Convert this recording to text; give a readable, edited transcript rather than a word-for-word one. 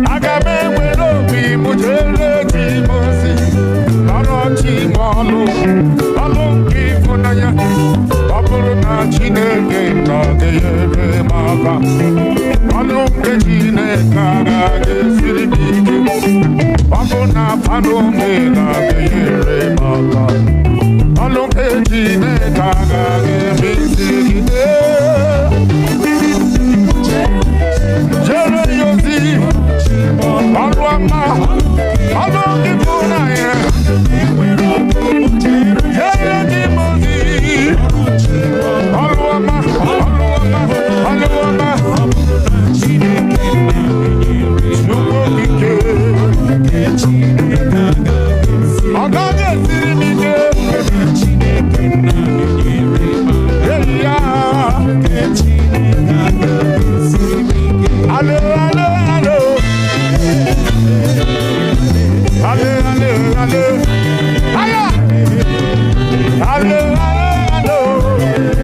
Agame wero bi mujele ti mosi. Arochi malu. Alongi funaya. Baburu na chineke na geyere maka. Alongi chineke na gesiri bike. Baburu na panome na geyere maka. Alongi chineke na gesiri bike. Jere yosi. Alwama. Alongi funaya. Jere ti mosi. Alwama. Alwama. Agaje siri mike. Allo, allo, allo. Allo, allo, allo.